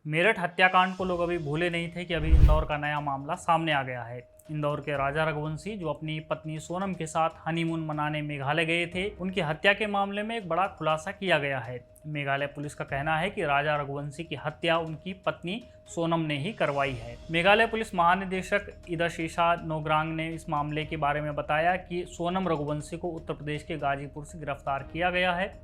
मेरठ हत्याकांड को लोग अभी भूले नहीं थे कि अभी इंदौर का नया मामला सामने आ गया है। इंदौर के राजा रघुवंशी जो अपनी पत्नी सोनम के साथ हनीमून मनाने मेघालय गए थे, उनकी हत्या के मामले में एक बड़ा खुलासा किया गया है। मेघालय पुलिस का कहना है कि राजा रघुवंशी की हत्या उनकी पत्नी सोनम ने ही करवाई है। मेघालय पुलिस महानिदेशक इदशीशा नोग्रांग ने इस मामले के बारे में बताया कि सोनम रघुवंशी को उत्तर प्रदेश के गाजीपुर से गिरफ्तार किया गया है।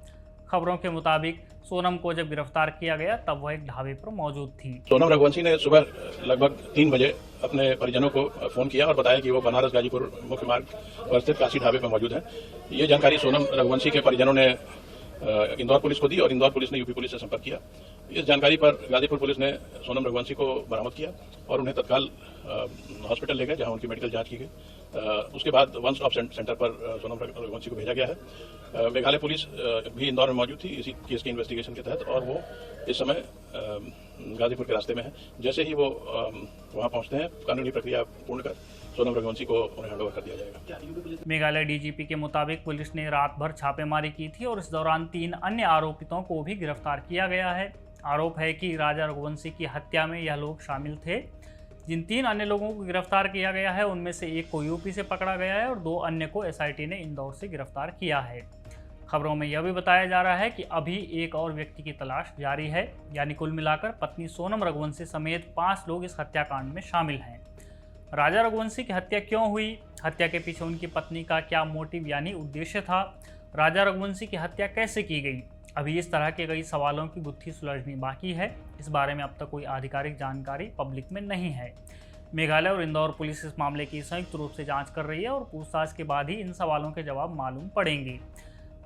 खबरों के मुताबिक सोनम को जब गिरफ्तार किया गया तब वह एक ढाबे पर मौजूद थी। सोनम रघुवंशी ने सुबह लगभग 3 बजे अपने परिजनों को फोन किया और बताया कि वो बनारस गाजीपुर मुख्य मार्ग पर स्थित काशी ढाबे पर मौजूद है। ये जानकारी सोनम रघुवंशी के परिजनों ने इंदौर पुलिस को दी और इंदौर पुलिस ने यूपी पुलिस से संपर्क किया। इस जानकारी पर गाजीपुर पुलिस ने सोनम रघुवंशी को बरामद किया और उन्हें तत्काल हॉस्पिटल ले गए, जहां उनकी मेडिकल जांच की गई। उसके बाद वन स्टॉप सेंटर पर सोनम रघुवंशी को भेजा गया है। मेघालय पुलिस भी इंदौर में मौजूद थी इसी केस के इन्वेस्टिगेशन के तहत, और वो इस समय गाजीपुर के रास्ते में है। जैसे ही वो वहां पहुंचते हैं, कानूनी प्रक्रिया पूर्ण कर सोनम रघुवंशी को उन्हें हैंडओवर कर दिया जाएगा। मेघालय डीजीपी के मुताबिक पुलिस ने रात भर छापेमारी की थी और इस दौरान 3 अन्य आरोपितों को भी गिरफ्तार किया गया है। आरोप है कि राजा रघुवंशी की हत्या में यह लोग शामिल थे। जिन 3 अन्य लोगों को गिरफ्तार किया गया है उनमें से एक को यूपी से पकड़ा गया है और 2 अन्य को एसआईटी ने इंदौर से गिरफ्तार किया है। खबरों में यह भी बताया जा रहा है कि अभी एक और व्यक्ति की तलाश जारी है, यानी कुल मिलाकर पत्नी सोनम रघुवंशी समेत 5 लोग इस हत्याकांड में शामिल हैं। राजा रघुवंशी की हत्या क्यों हुई? हत्या के पीछे उनकी पत्नी का क्या मोटिव यानी उद्देश्य था? राजा रघुवंशी की हत्या कैसे की गई? अभी इस तरह के कई सवालों की गुत्थी सुलझनी बाकी है। इस बारे में अब तक कोई आधिकारिक जानकारी पब्लिक में नहीं है। मेघालय और इंदौर पुलिस इस मामले की संयुक्त रूप से जांच कर रही है और पूछताछ के बाद ही इन सवालों के जवाब मालूम पड़ेंगे।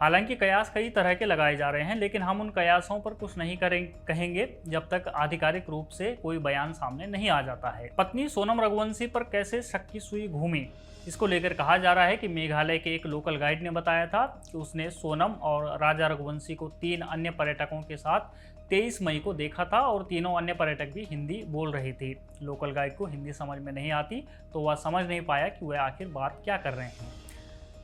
हालांकि कयास कई तरह के लगाए जा रहे हैं, लेकिन हम उन कयासों पर कुछ नहीं कहेंगे जब तक आधिकारिक रूप से कोई बयान सामने नहीं आ जाता है। पत्नी सोनम रघुवंशी पर कैसे शक की सुई घूमी, इसको लेकर कहा जा रहा है कि मेघालय के एक लोकल गाइड ने बताया था कि उसने सोनम और राजा रघुवंशी को 3 अन्य पर्यटकों के साथ 23 मई को देखा था और तीनों अन्य पर्यटक भी हिंदी बोल रहे थे। लोकल गाइड को हिंदी समझ में नहीं आती तो वह समझ नहीं पाया कि वह आखिर बात क्या कर रहे हैं।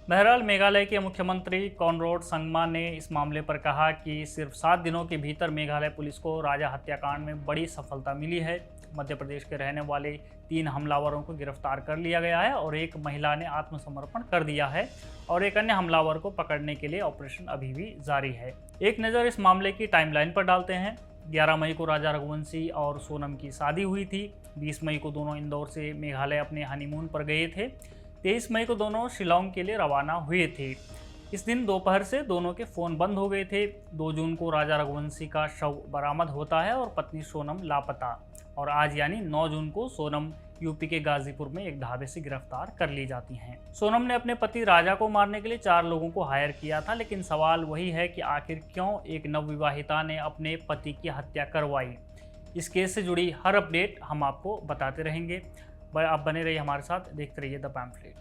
बहरहाल मेघालय के मुख्यमंत्री कॉनराड संगमा ने इस मामले पर कहा कि सिर्फ 7 दिनों के भीतर मेघालय पुलिस को राजा हत्याकांड में बड़ी सफलता मिली है। मध्य प्रदेश के रहने वाले 3 हमलावरों को गिरफ्तार कर लिया गया है और एक महिला ने आत्मसमर्पण कर दिया है और एक अन्य हमलावर को पकड़ने के लिए ऑपरेशन अभी भी जारी है। एक नज़र इस मामले की टाइमलाइन पर डालते हैं। 11 मई को राजा रघुवंशी और सोनम की शादी हुई थी। 20 मई को दोनों इंदौर से मेघालय अपने हनीमून पर गए थे। 23 मई को दोनों शिलोंग के लिए रवाना हुए थे। इस दिन दोपहर से दोनों के फ़ोन बंद हो गए थे। 2 जून को राजा रघुवंशी का शव बरामद होता है और पत्नी सोनम लापता, और आज यानी 9 जून को सोनम यूपी के गाजीपुर में एक ढाबे से गिरफ्तार कर ली जाती हैं। सोनम ने अपने पति राजा को मारने के लिए 4 लोगों को हायर किया था, लेकिन सवाल वही है कि आखिर क्यों एक नवविवाहिता ने अपने पति की हत्या करवाई। इस केस से जुड़ी हर अपडेट हम आपको बताते रहेंगे। आप बने रहिए हमारे साथ, देखते रहिए द पैम्फलेट।